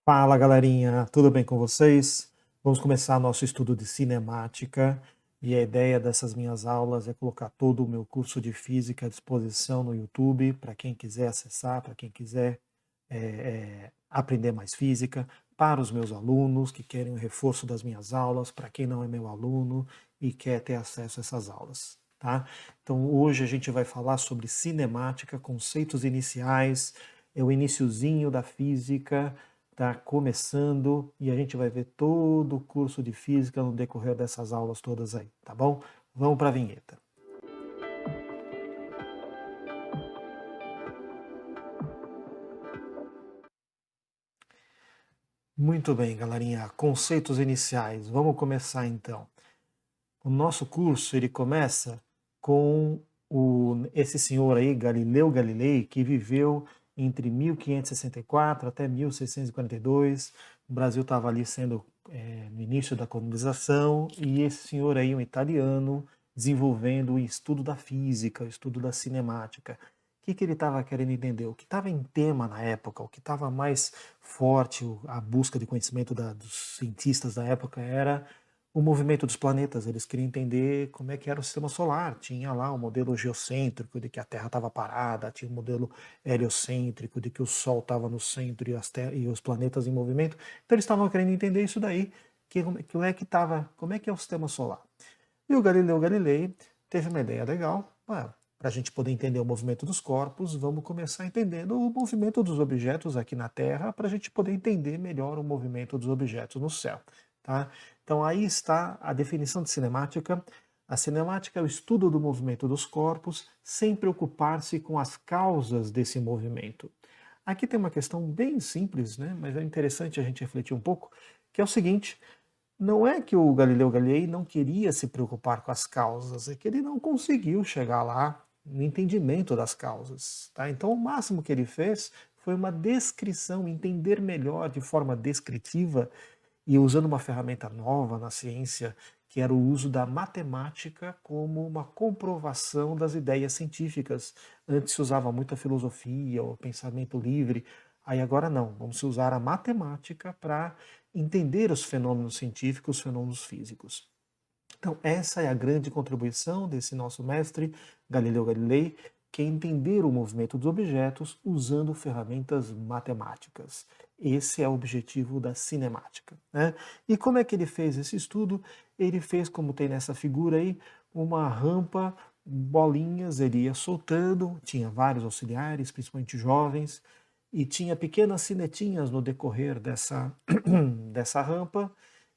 Fala galerinha, tudo bem com vocês? Vamos começar nosso estudo de cinemática e a ideia dessas minhas aulas é colocar todo o meu curso de física à disposição no YouTube para quem quiser acessar, para quem quiser aprender mais física, para os meus alunos que querem o reforço das minhas aulas, para quem não é meu aluno e quer ter acesso a essas aulas. Tá? Então hoje a gente vai falar sobre cinemática, conceitos iniciais, é o iniciozinho da física. Está começando e a gente vai ver todo o curso de física no decorrer dessas aulas todas aí, tá bom? Vamos para a vinheta. Muito bem, galerinha. Conceitos iniciais. Vamos começar então. O nosso curso ele começa com esse senhor aí, Galileu Galilei, que viveu entre 1564 até 1642. O Brasil estava ali sendo no início da colonização e esse senhor aí, um italiano, desenvolvendo o estudo da física, o estudo da cinemática. O que ele estava querendo entender? O que estava em tema na época, o que estava mais forte, a busca de conhecimento dos cientistas da época era o movimento dos planetas. Eles queriam entender como é que era o sistema solar. Tinha lá o modelo geocêntrico, de que a Terra estava parada, tinha o modelo heliocêntrico, de que o Sol estava no centro e os planetas em movimento. Então eles estavam querendo entender isso daí, como é que é o sistema solar. E o Galileu Galilei teve uma ideia legal. Para a gente poder entender o movimento dos corpos, vamos começar entendendo o movimento dos objetos aqui na Terra, para a gente poder entender melhor o movimento dos objetos no céu. Tá? Então aí está a definição de cinemática. A cinemática é o estudo do movimento dos corpos, sem preocupar-se com as causas desse movimento. Aqui tem uma questão bem simples, né? Mas é interessante a gente refletir um pouco, que é o seguinte: não é que o Galileu Galilei não queria se preocupar com as causas, é que ele não conseguiu chegar lá no entendimento das causas. Tá? Então, o máximo que ele fez foi uma descrição, entender melhor de forma descritiva e usando uma ferramenta nova na ciência, que era o uso da matemática como uma comprovação das ideias científicas. Antes se usava muito a filosofia, o pensamento livre, aí agora não, vamos usar a matemática para entender os fenômenos científicos, os fenômenos físicos. Então, essa é a grande contribuição desse nosso mestre, Galileu Galilei, que é entender o movimento dos objetos usando ferramentas matemáticas. Esse é o objetivo da cinemática. Né? E como é que ele fez esse estudo? Ele fez, como tem nessa figura aí, uma rampa, bolinhas, ele ia soltando, tinha vários auxiliares, principalmente jovens, e tinha pequenas sinetinhas no decorrer dessa rampa,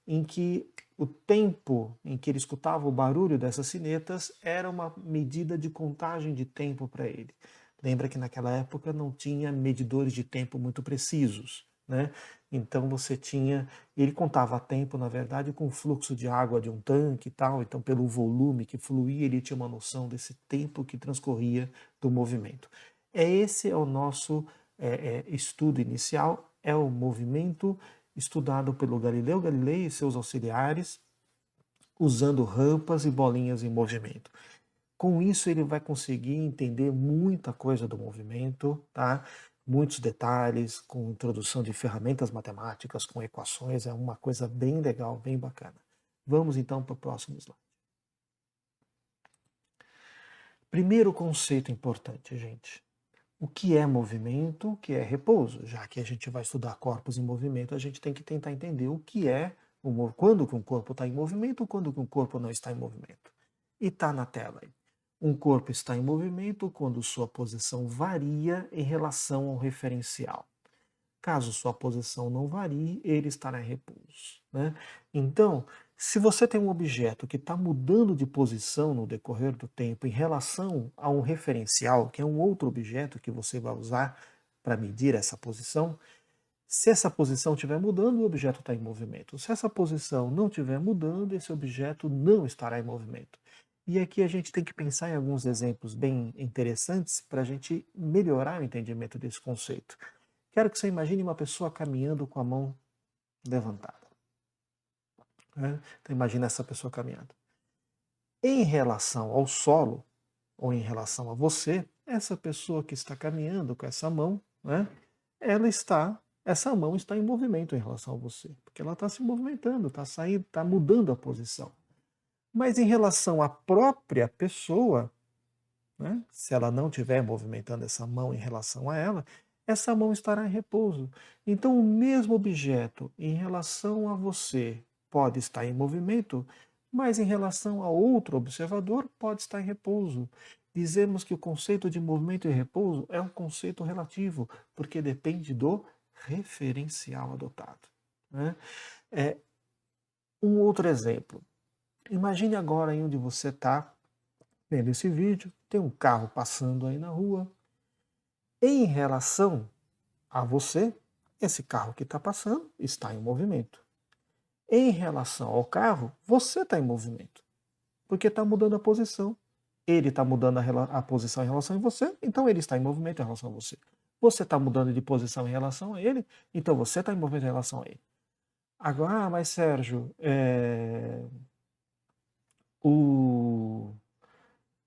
em que o tempo em que ele escutava o barulho dessas sinetas era uma medida de contagem de tempo para ele. Lembra que naquela época não tinha medidores de tempo muito precisos, né? Então você tinha, ele contava tempo, na verdade, com o fluxo de água de um tanque e tal, então pelo volume que fluía, ele tinha uma noção desse tempo que transcorria do movimento. Esse é o nosso estudo inicial, é o movimento estudado pelo Galileu Galilei e seus auxiliares, usando rampas e bolinhas em movimento. Com isso, ele vai conseguir entender muita coisa do movimento, tá? Muitos detalhes, com introdução de ferramentas matemáticas, com equações, é uma coisa bem legal, bem bacana. Vamos então para o próximo slide. Primeiro conceito importante, gente. O que é movimento, o que é repouso? Já que a gente vai estudar corpos em movimento, a gente tem que tentar entender o que é, quando que um corpo está em movimento, quando que um corpo não está em movimento. E está na tela aí. Um corpo está em movimento quando sua posição varia em relação ao referencial. Caso sua posição não varie, ele estará em repouso. Né? Então, se você tem um objeto que está mudando de posição no decorrer do tempo em relação a um referencial, que é um outro objeto que você vai usar para medir essa posição, se essa posição estiver mudando, o objeto está em movimento. Se essa posição não estiver mudando, esse objeto não estará em movimento. E aqui a gente tem que pensar em alguns exemplos bem interessantes para a gente melhorar o entendimento desse conceito. Quero que você imagine uma pessoa caminhando com a mão levantada. Né? Então imagine essa pessoa caminhando. Em relação ao solo, ou em relação a você, essa pessoa que está caminhando com essa mão, né, ela está essa mão está em movimento em relação a você, porque ela está se movimentando, está saindo, está mudando a posição. Mas em relação à própria pessoa, né, se ela não estiver movimentando essa mão em relação a ela, essa mão estará em repouso. Então, o mesmo objeto em relação a você pode estar em movimento, mas em relação a outro observador pode estar em repouso. Dizemos que o conceito de movimento e repouso é um conceito relativo, porque depende do referencial adotado. Né? É, um outro exemplo. Imagine agora aí onde você está vendo esse vídeo, tem um carro passando aí na rua. Em relação a você, esse carro que está passando está em movimento. Em relação ao carro, você está em movimento, porque está mudando a posição. Ele está mudando a posição em relação a você, então ele está em movimento em relação a você. Você está mudando de posição em relação a ele, então você está em movimento em relação a ele. Agora, mas Sérgio,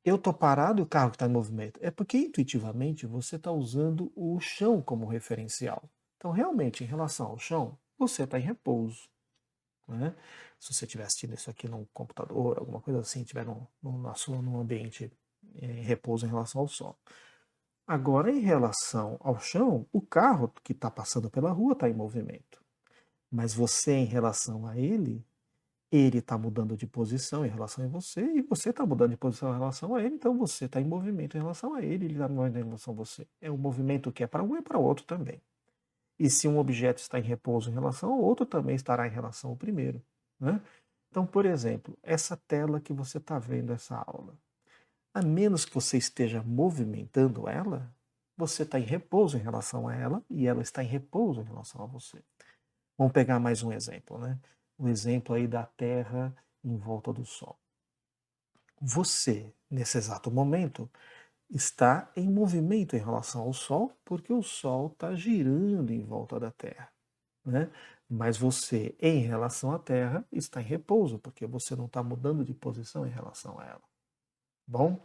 eu estou parado e o carro que está em movimento. É porque intuitivamente você está usando o chão como referencial. Então, realmente, em relação ao chão, você está em repouso. Né? Se você estiver assistindo isso aqui num computador, alguma coisa assim, estiver num ambiente em repouso em relação ao sol. Agora, em relação ao chão, o carro que está passando pela rua está em movimento. Mas você, em relação a ele está mudando de posição em relação a você e você está mudando de posição em relação a ele, então você está em movimento em relação a ele está em movimento em relação a você. É um movimento que é para um e para o outro também. E se um objeto está em repouso em relação ao outro, também estará em relação ao primeiro. Né? Então, por exemplo, essa tela que você está vendo essa aula, a menos que você esteja movimentando ela, você está em repouso em relação a ela e ela está em repouso em relação a você. Vamos pegar mais um exemplo, né? O exemplo aí da Terra em volta do Sol. Você, nesse exato momento, está em movimento em relação ao Sol, porque o Sol está girando em volta da Terra. Né? Mas você, em relação à Terra, está em repouso, porque você não está mudando de posição em relação a ela. Bom,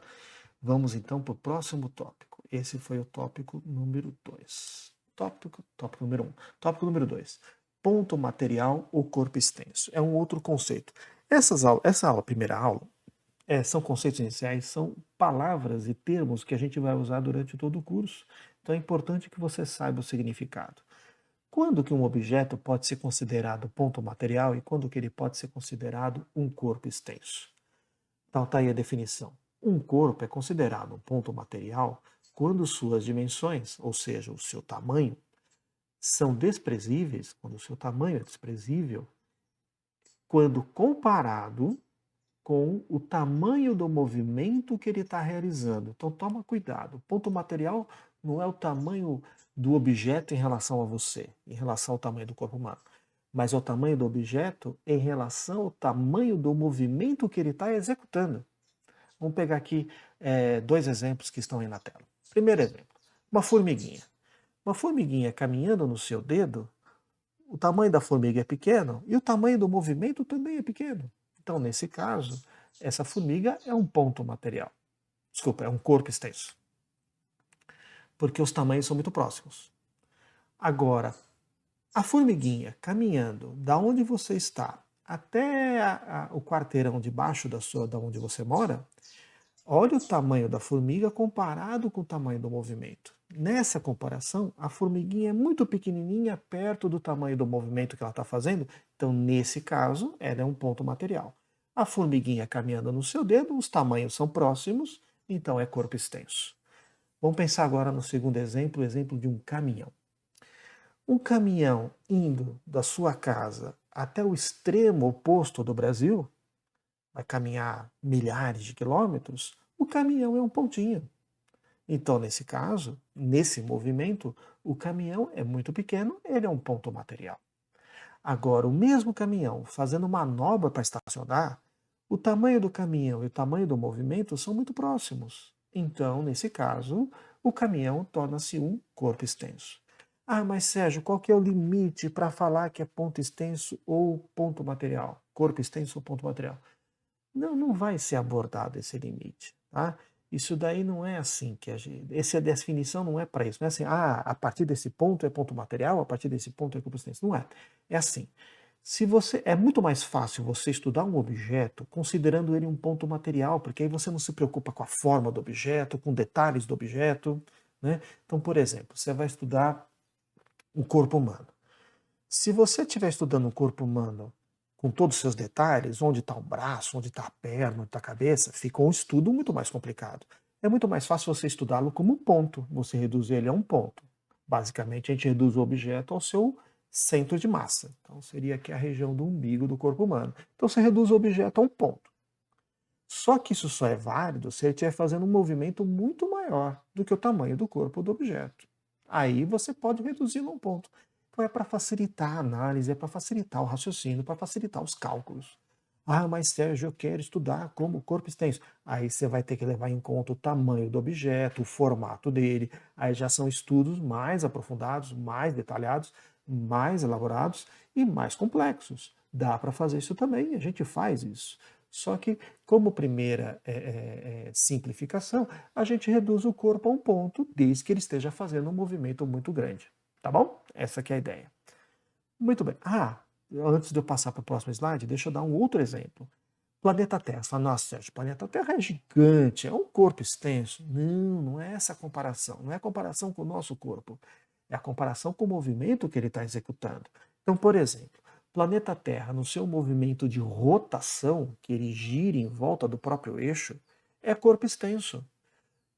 vamos então para o próximo tópico. Esse foi o tópico número 2. Tópico número 1. Tópico número 2. Ponto material ou corpo extenso. É um outro conceito. Essa aula, primeira aula, são conceitos iniciais, são palavras e termos que a gente vai usar durante todo o curso. Então é importante que você saiba o significado. Quando que um objeto pode ser considerado ponto material e quando que ele pode ser considerado um corpo extenso? Então está aí a definição. Um corpo é considerado um ponto material quando suas dimensões, ou seja, o seu tamanho, são desprezíveis, quando o seu tamanho é desprezível, quando comparado com o tamanho do movimento que ele está realizando. Então toma cuidado. O ponto material não é o tamanho do objeto em relação a você, em relação ao tamanho do corpo humano, mas é o tamanho do objeto em relação ao tamanho do movimento que ele está executando. Vamos pegar aqui dois exemplos que estão aí na tela. Primeiro exemplo, uma formiguinha. Uma formiguinha caminhando no seu dedo, o tamanho da formiga é pequeno e o tamanho do movimento também é pequeno. Então, nesse caso, essa formiga é um ponto material. Desculpa, é um corpo extenso. Porque os tamanhos são muito próximos. Agora, a formiguinha caminhando da onde você está até o quarteirão debaixo da onde você mora, olha o tamanho da formiga comparado com o tamanho do movimento. Nessa comparação, a formiguinha é muito pequenininha perto do tamanho do movimento que ela está fazendo, então nesse caso, ela é um ponto material. A formiguinha caminhando no seu dedo, os tamanhos são próximos, então é corpo extenso. Vamos pensar agora no segundo exemplo, o exemplo de um caminhão. Um caminhão indo da sua casa até o extremo oposto do Brasil, vai caminhar milhares de quilômetros, o caminhão é um pontinho. Então, nesse caso, nesse movimento, o caminhão é muito pequeno, ele é um ponto material. Agora, o mesmo caminhão fazendo manobra para estacionar, o tamanho do caminhão e o tamanho do movimento são muito próximos. Então, nesse caso, o caminhão torna-se um corpo extenso. Ah, mas Sérgio, qual que é o limite para falar que é ponto extenso ou ponto material? Corpo extenso ou ponto material? Não vai ser abordado esse limite. Tá? Isso daí não é assim que a gente. Essa definição não é para isso. Não é assim, a partir desse ponto é ponto material, a partir desse ponto é consistência. Não é. É assim. Se você é muito mais fácil você estudar um objeto considerando ele um ponto material, porque aí você não se preocupa com a forma do objeto, com detalhes do objeto, né? Então, por exemplo, você vai estudar o corpo humano. Se você estiver estudando o corpo humano com todos os seus detalhes, onde está o braço, onde está a perna, onde está a cabeça, fica um estudo muito mais complicado. É muito mais fácil você estudá-lo como um ponto, você reduz ele a um ponto. Basicamente, a gente reduz o objeto ao seu centro de massa. Então, seria aqui a região do umbigo do corpo humano. Então, você reduz o objeto a um ponto. Só que isso só é válido se ele estiver fazendo um movimento muito maior do que o tamanho do corpo do objeto. Aí você pode reduzir num ponto. Então é para facilitar a análise, é para facilitar o raciocínio, para facilitar os cálculos. Ah, mas Sérgio, eu quero estudar como o corpo extenso. Aí você vai ter que levar em conta o tamanho do objeto, o formato dele. Aí já são estudos mais aprofundados, mais detalhados, mais elaborados e mais complexos. Dá para fazer isso também, a gente faz isso. Só que, como primeira simplificação, a gente reduz o corpo a um ponto, desde que ele esteja fazendo um movimento muito grande. Tá bom? Essa que é a ideia. Muito bem. Antes de eu passar para o próximo slide, deixa eu dar um outro exemplo. Planeta Terra. Você fala, nossa, Sérgio, o planeta Terra é gigante, é um corpo extenso. Não, não é essa a comparação. Não é a comparação com o nosso corpo. É a comparação com o movimento que ele está executando. Então, por exemplo, planeta Terra, no seu movimento de rotação, que ele gira em volta do próprio eixo, é corpo extenso.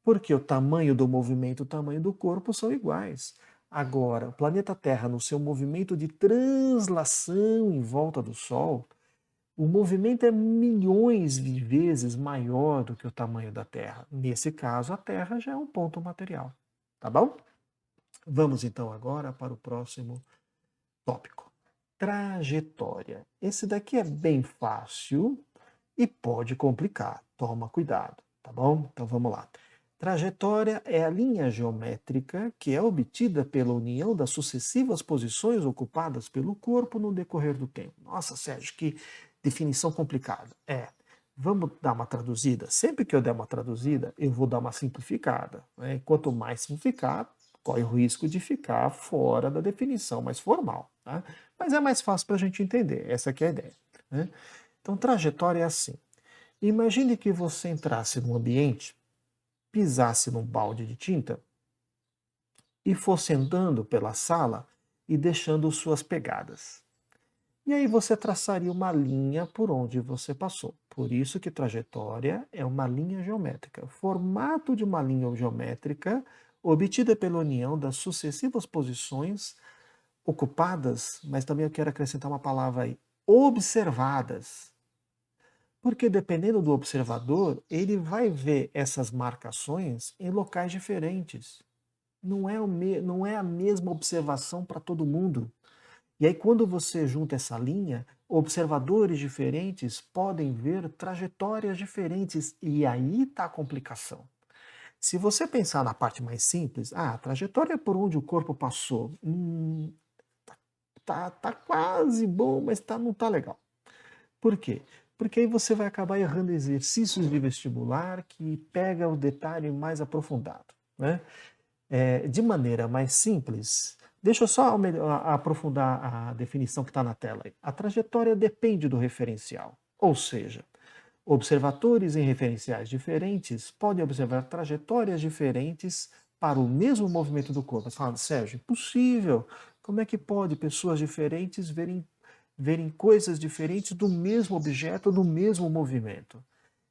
Porque o tamanho do movimento e o tamanho do corpo são iguais. Agora, o planeta Terra, no seu movimento de translação em volta do Sol, o movimento é milhões de vezes maior do que o tamanho da Terra. Nesse caso, a Terra já é um ponto material. Tá bom? Vamos então agora para o próximo tópico. Trajetória. Esse daqui é bem fácil e pode complicar. Toma cuidado, tá bom? Então vamos lá. Trajetória é a linha geométrica que é obtida pela união das sucessivas posições ocupadas pelo corpo no decorrer do tempo. Nossa, Sérgio, que definição complicada. Vamos dar uma traduzida? Sempre que eu der uma traduzida, eu vou dar uma simplificada. Né? Quanto mais simplificar, corre o risco de ficar fora da definição mais formal. Tá? Mas é mais fácil para a gente entender. Essa aqui é a ideia. Né? Então, trajetória é assim. Imagine que você entrasse num ambiente, pisasse num balde de tinta e fosse andando pela sala e deixando suas pegadas. E aí você traçaria uma linha por onde você passou. Por isso que trajetória é uma linha geométrica. Formato de uma linha geométrica obtida pela união das sucessivas posições ocupadas, mas também eu quero acrescentar uma palavra aí, observadas. Porque dependendo do observador, ele vai ver essas marcações em locais diferentes. Não é a mesma observação para todo mundo. E aí, quando você junta essa linha, observadores diferentes podem ver trajetórias diferentes. E aí está a complicação. Se você pensar na parte mais simples, a trajetória é por onde o corpo passou. Tá quase bom, mas não tá legal. Por quê? Porque aí você vai acabar errando exercícios de vestibular que pega o detalhe mais aprofundado. Né? De maneira mais simples, deixa eu só aprofundar a definição que está na tela. A trajetória depende do referencial, ou seja, observadores em referenciais diferentes podem observar trajetórias diferentes para o mesmo movimento do corpo. Você fala, Sérgio, impossível. Como é que pode pessoas diferentes verem coisas diferentes do mesmo objeto, do mesmo movimento?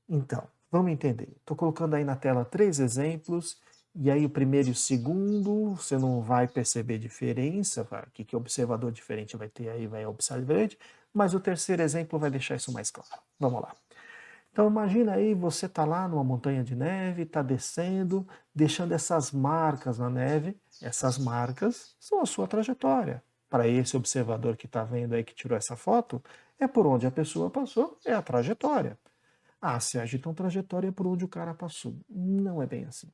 Então, vamos entender. Estou colocando aí na tela 3 exemplos, e aí o primeiro e o segundo, você não vai perceber diferença, o que observador diferente vai ter aí, vai observar diferente, mas o terceiro exemplo vai deixar isso mais claro. Vamos lá. Então imagina aí, você está lá numa montanha de neve, está descendo, deixando essas marcas na neve. Essas marcas são a sua trajetória. Para esse observador que está vendo aí, que tirou essa foto, é por onde a pessoa passou, é a trajetória. Sérgio, então trajetória é por onde o cara passou. Não é bem assim.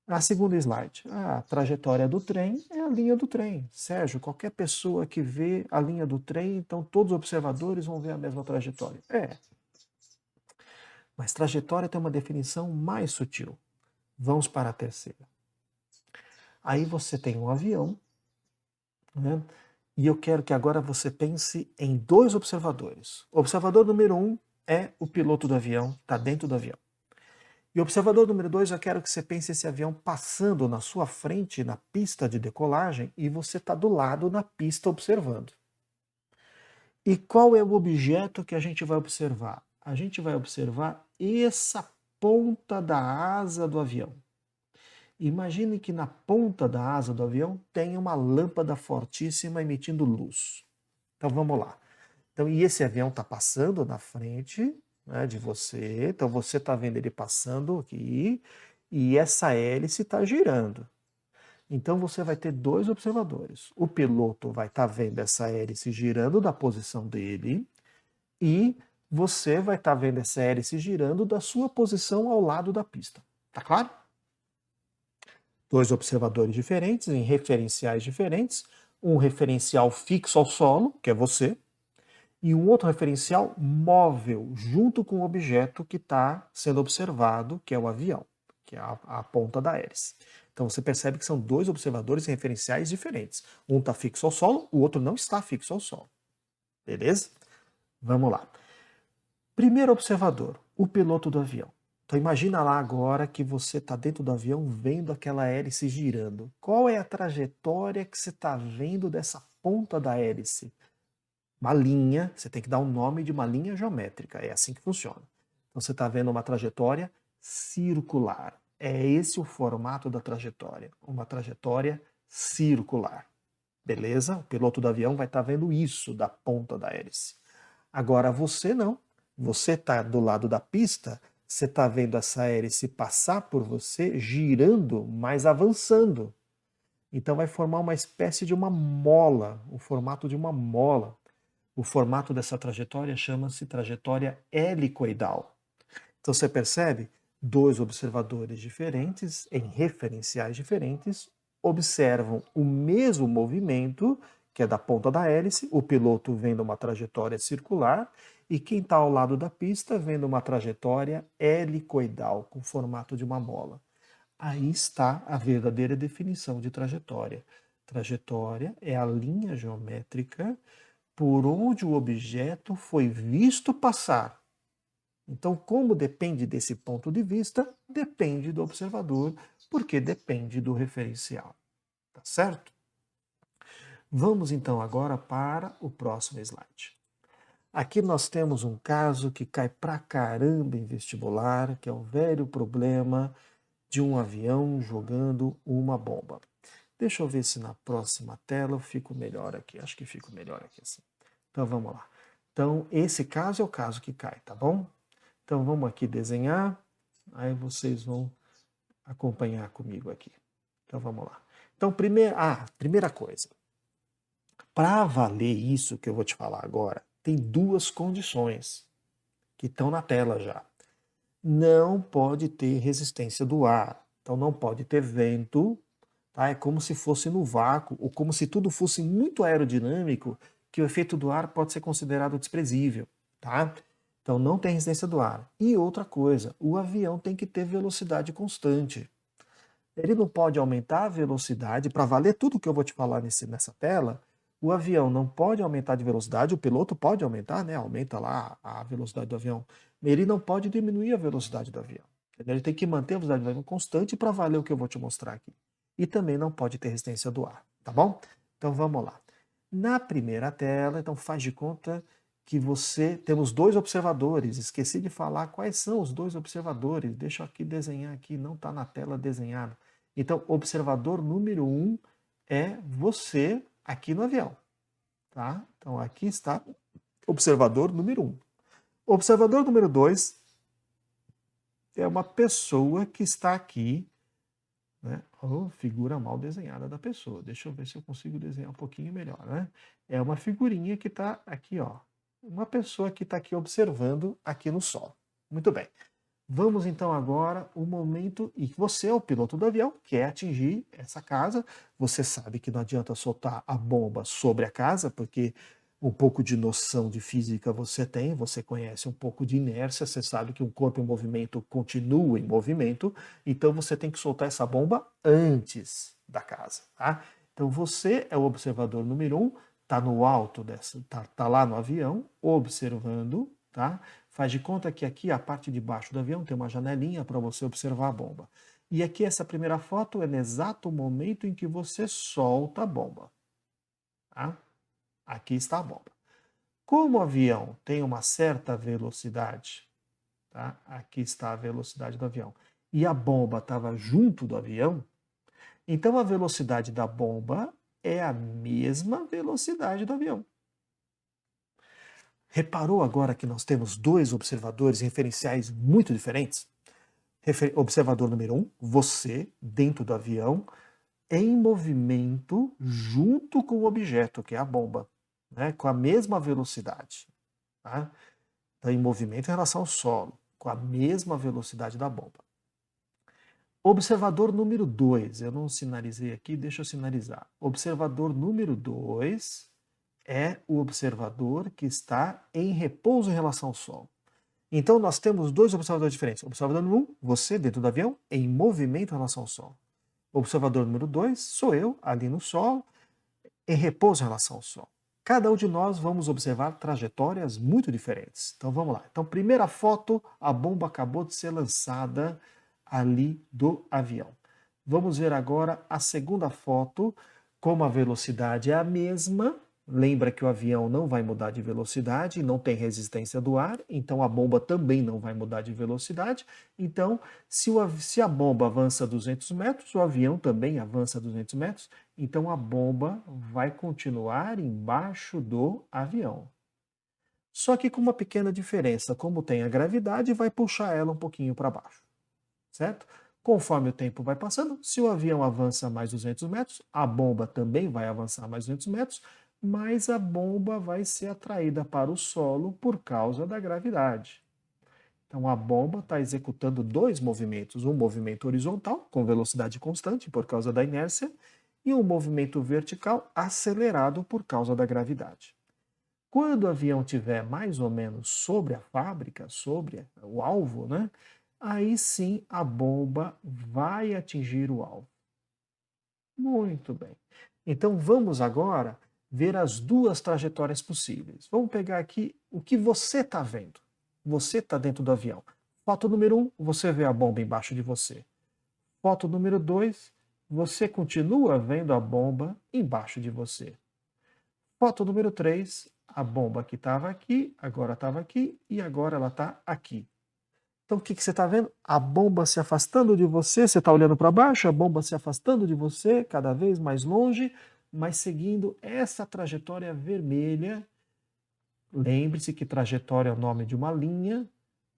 A segunda slide. A trajetória do trem é a linha do trem. Sérgio, qualquer pessoa que vê a linha do trem, então todos os observadores vão ver a mesma trajetória. Mas trajetória tem uma definição mais sutil. Vamos para a terceira. Aí você tem um avião, né? E eu quero que agora você pense em dois observadores. O observador número 1 é o piloto do avião, está dentro do avião. E o observador número 2, eu quero que você pense esse avião passando na sua frente na pista de decolagem e você está do lado na pista observando. E qual é o objeto que a gente vai observar? A gente vai observar essa ponta da asa do avião. Imagine que na ponta da asa do avião tem uma lâmpada fortíssima emitindo luz. Então vamos lá. Então, e esse avião está passando na frente, né, de você. Então você está vendo ele passando aqui e essa hélice está girando. Então você vai ter dois observadores. O piloto vai estar vendo essa hélice girando da posição dele e você vai estar vendo essa hélice girando da sua posição ao lado da pista. Tá claro? Dois observadores diferentes, em referenciais diferentes. Um referencial fixo ao solo, que é você, e um outro referencial móvel, junto com o objeto que está sendo observado, que é o avião, que é a ponta da hélice. Então você percebe que são dois observadores em referenciais diferentes. Um está fixo ao solo, o outro não está fixo ao solo. Beleza? Vamos lá. Primeiro observador, o piloto do avião. Então imagina lá agora que você está dentro do avião vendo aquela hélice girando. Qual é a trajetória que você está vendo dessa ponta da hélice? Uma linha, você tem que dar o nome de uma linha geométrica, é assim que funciona. Então você está vendo uma trajetória circular. É esse o formato da trajetória, uma trajetória circular. Beleza? O piloto do avião vai estar vendo isso da ponta da hélice. Agora você não. Você está do lado da pista, você está vendo essa hélice passar por você, girando, mas avançando. Então vai formar uma espécie de uma mola, o formato de uma mola. O formato dessa trajetória chama-se trajetória helicoidal. Então você percebe? Dois observadores diferentes, em referenciais diferentes, observam o mesmo movimento, que é da ponta da hélice, o piloto vendo uma trajetória circular, e quem está ao lado da pista vendo uma trajetória helicoidal, com o formato de uma mola. Aí está a verdadeira definição de trajetória. Trajetória é a linha geométrica por onde o objeto foi visto passar. Então, como depende desse ponto de vista, depende do observador, porque depende do referencial. Tá certo? Vamos então agora para o próximo slide. Aqui nós temos um caso que cai pra caramba em vestibular, que é o velho problema de um avião jogando uma bomba. Deixa eu ver se na próxima tela eu fico melhor aqui. Acho que fico melhor aqui assim. Então vamos lá. Então esse caso é o caso que cai, tá bom? Então vamos aqui desenhar, aí vocês vão acompanhar comigo aqui. Então vamos lá. Então primeira coisa. Para valer isso que eu vou te falar agora, tem duas condições que estão na tela já. Não pode ter resistência do ar. Então não pode ter vento, tá? É como se fosse no vácuo, ou como se tudo fosse muito aerodinâmico, que o efeito do ar pode ser considerado desprezível, tá? Então não tem resistência do ar. E outra coisa, o avião tem que ter velocidade constante. Ele não pode aumentar a velocidade, para valer tudo que eu vou te falar nessa tela, o avião não pode aumentar de velocidade, o piloto pode aumentar, né? Aumenta lá a velocidade do avião. Ele não pode diminuir a velocidade do avião. Ele tem que manter a velocidade do avião constante para valer o que eu vou te mostrar aqui. E também não pode ter resistência do ar, tá bom? Então vamos lá. Na primeira tela, então faz de conta que temos dois observadores. Esqueci de falar quais são os dois observadores. Deixa eu aqui desenhar aqui, não está na tela desenhado. Então, observador número 1 é você aqui no avião, tá? Então aqui está observador número 1. Observador número 2 é uma pessoa que está aqui, né? Oh, figura mal desenhada da pessoa. Deixa eu ver se eu consigo desenhar um pouquinho melhor, né? É uma figurinha que está aqui, ó. Uma pessoa que está aqui observando aqui no sol. Muito bem. Vamos então agora o momento em que você é o piloto do avião, quer atingir essa casa. Você sabe que não adianta soltar a bomba sobre a casa, porque um pouco de noção de física você tem, você conhece um pouco de inércia, você sabe que um corpo em movimento continua em movimento, então você tem que soltar essa bomba antes da casa, tá? Então você é o observador número 1, tá no alto dessa, tá lá no avião, observando, tá? Faz de conta que aqui a parte de baixo do avião tem uma janelinha para você observar a bomba. E aqui essa primeira foto é no exato momento em que você solta a bomba, tá? Aqui está a bomba. Como o avião tem uma certa velocidade, tá? Aqui está a velocidade do avião, e a bomba estava junto do avião, então a velocidade da bomba é a mesma velocidade do avião. Reparou agora que nós temos dois observadores referenciais muito diferentes? Observador número 1, você, dentro do avião, em movimento junto com o objeto, que é a bomba, né? Com a mesma velocidade. Tá? Então, em movimento em relação ao solo, com a mesma velocidade da bomba. Observador número 2, eu não sinalizei aqui, deixa eu sinalizar. Observador número 2 é o observador que está em repouso em relação ao solo. Então, nós temos dois observadores diferentes. Observador número 1, você dentro do avião, em movimento em relação ao solo. Observador número 2, sou eu, ali no solo, em repouso em relação ao solo. Cada um de nós vamos observar trajetórias muito diferentes. Então vamos lá. Então, primeira foto, a bomba acabou de ser lançada ali do avião. Vamos ver agora a segunda foto, como a velocidade é a mesma. Lembra que o avião não vai mudar de velocidade, não tem resistência do ar, então a bomba também não vai mudar de velocidade. Então, se a bomba avança 200 metros, o avião também avança 200 metros, então a bomba vai continuar embaixo do avião. Só que com uma pequena diferença, como tem a gravidade, vai puxar ela um pouquinho para baixo, certo? Conforme o tempo vai passando, se o avião avança mais 200 metros, a bomba também vai avançar mais 200 metros, mas a bomba vai ser atraída para o solo por causa da gravidade. Então a bomba está executando dois movimentos, um movimento horizontal, com velocidade constante por causa da inércia, e um movimento vertical acelerado por causa da gravidade. Quando o avião estiver mais ou menos sobre a fábrica, sobre o alvo, né, aí sim a bomba vai atingir o alvo. Muito bem. Então vamos agora ver as duas trajetórias possíveis. Vamos pegar aqui o que você está vendo. Você está dentro do avião. Foto número 1, você vê a bomba embaixo de você. Foto número 2, você continua vendo a bomba embaixo de você. Foto número 3, a bomba que estava aqui, agora estava aqui e agora ela está aqui. Então o que você está vendo? A bomba se afastando de você, você está olhando para baixo, a bomba se afastando de você, cada vez mais longe, mas seguindo essa trajetória vermelha. Lembre-se que trajetória é o nome de uma linha.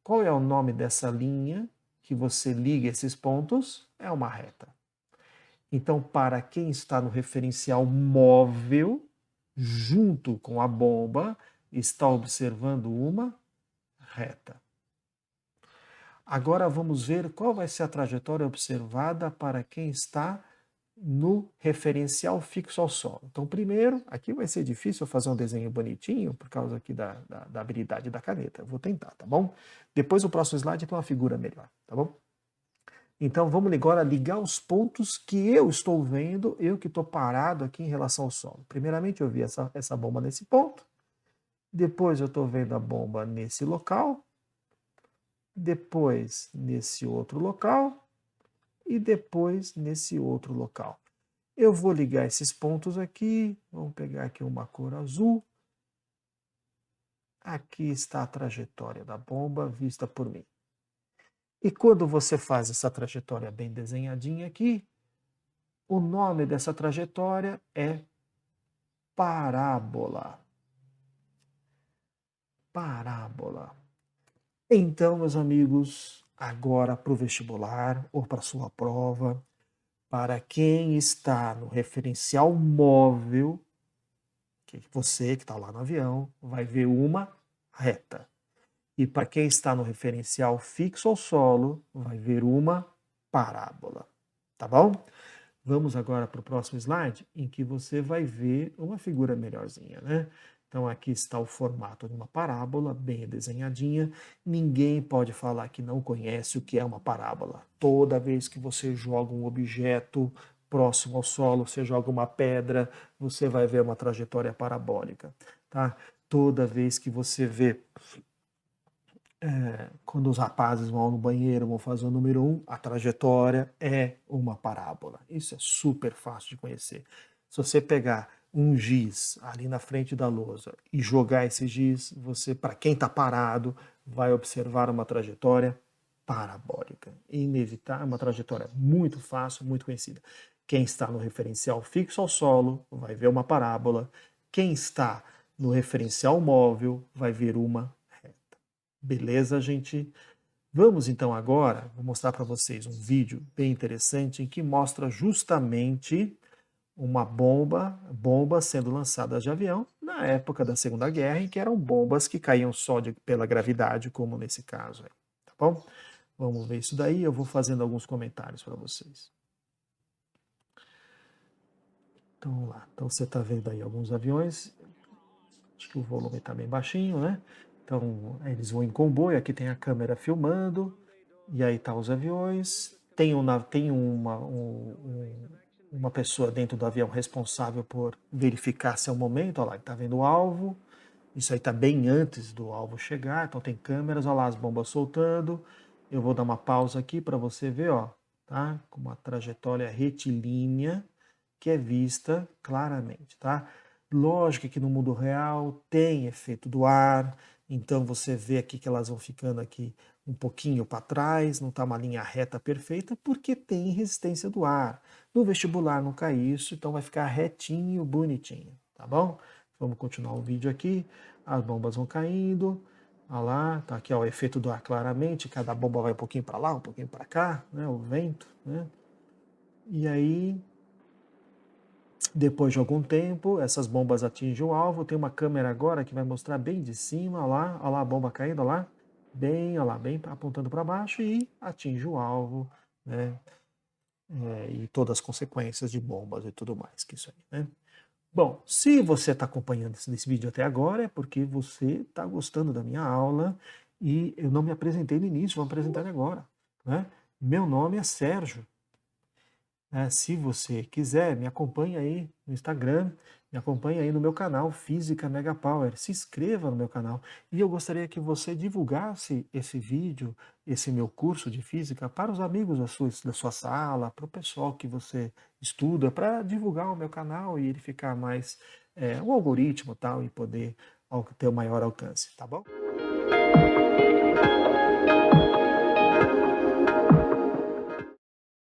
Qual é o nome dessa linha que você liga esses pontos? É uma reta. Então, para quem está no referencial móvel, junto com a bomba, está observando uma reta. Agora vamos ver qual vai ser a trajetória observada para quem está no referencial fixo ao solo. Então, primeiro, aqui vai ser difícil fazer um desenho bonitinho, por causa aqui da habilidade da caneta. Eu vou tentar, tá bom? Depois, o próximo slide tem uma figura melhor, tá bom? Então, vamos agora ligar os pontos que eu estou vendo, eu que estou parado aqui em relação ao solo. Primeiramente, eu vi essa bomba nesse ponto. Depois, eu estou vendo a bomba nesse local. Depois, nesse outro local. E depois, nesse outro local. Eu vou ligar esses pontos aqui. Vamos pegar aqui uma cor azul. Aqui está a trajetória da bomba vista por mim. E quando você faz essa trajetória bem desenhadinha aqui, o nome dessa trajetória é parábola. Parábola. Então, meus amigos, agora para o vestibular ou para a sua prova, para quem está no referencial móvel, que você que está lá no avião, vai ver uma reta. E para quem está no referencial fixo ao solo, vai ver uma parábola. Tá bom? Vamos agora para o próximo slide, em que você vai ver uma figura melhorzinha, né? Então aqui está o formato de uma parábola, bem desenhadinha. Ninguém pode falar que não conhece o que é uma parábola. Toda vez que você joga um objeto próximo ao solo, você joga uma pedra, você vai ver uma trajetória parabólica, tá? Toda vez que você vê quando os rapazes vão no banheiro, vão fazer o número 1, a trajetória é uma parábola. Isso é super fácil de conhecer. Se você pegar um giz ali na frente da lousa e jogar esse giz, você, para quem está parado, vai observar uma trajetória parabólica. Inevitável, uma trajetória muito fácil, muito conhecida. Quem está no referencial fixo ao solo vai ver uma parábola. Quem está no referencial móvel vai ver uma reta. Beleza, gente? Vamos então agora, vou mostrar para vocês um vídeo bem interessante em que mostra justamente uma bomba sendo lançada de avião na época da Segunda Guerra, em que eram bombas que caíam só pela gravidade, como nesse caso aí, tá bom? Vamos ver isso daí, eu vou fazendo alguns comentários para vocês. Então vamos lá, então você está vendo aí alguns aviões, acho que o volume está bem baixinho, né? Então eles vão em comboio, aqui tem a câmera filmando, e aí tá os aviões, tem uma pessoa dentro do avião responsável por verificar se é o momento, olha lá, está vendo o alvo, isso aí está bem antes do alvo chegar, então tem câmeras, olha lá as bombas soltando, eu vou dar uma pausa aqui para você ver, ó, tá? Com uma trajetória retilínea que é vista claramente, tá? Lógico que no mundo real tem efeito do ar, então você vê aqui que elas vão ficando aqui um pouquinho para trás, não está uma linha reta perfeita, porque tem resistência do ar. No vestibular não cai isso, então vai ficar retinho, bonitinho, tá bom? Vamos continuar o vídeo aqui, as bombas vão caindo, olha lá, tá aqui ó, o efeito do ar claramente, cada bomba vai um pouquinho para lá, um pouquinho para cá, né, o vento, né? E aí depois de algum tempo, essas bombas atingem o alvo. Tem uma câmera agora que vai mostrar bem de cima, olha lá a bomba caindo, olha lá, bem apontando para baixo e atinge o alvo, né? E todas as consequências de bombas e tudo mais, que isso aí, né? Bom, se você está acompanhando esse vídeo até agora, é porque você está gostando da minha aula e eu não me apresentei no início, vou apresentar agora, né? Meu nome é Sérgio. Se você quiser, me acompanhe aí no Instagram, me acompanhe aí no meu canal Física Mega Power, se inscreva no meu canal. E eu gostaria que você divulgasse esse vídeo, esse meu curso de física, para os amigos da sua sala, para o pessoal que você estuda, para divulgar o meu canal e ele ficar mais, um algoritmo tal, e poder ter o maior alcance, tá bom?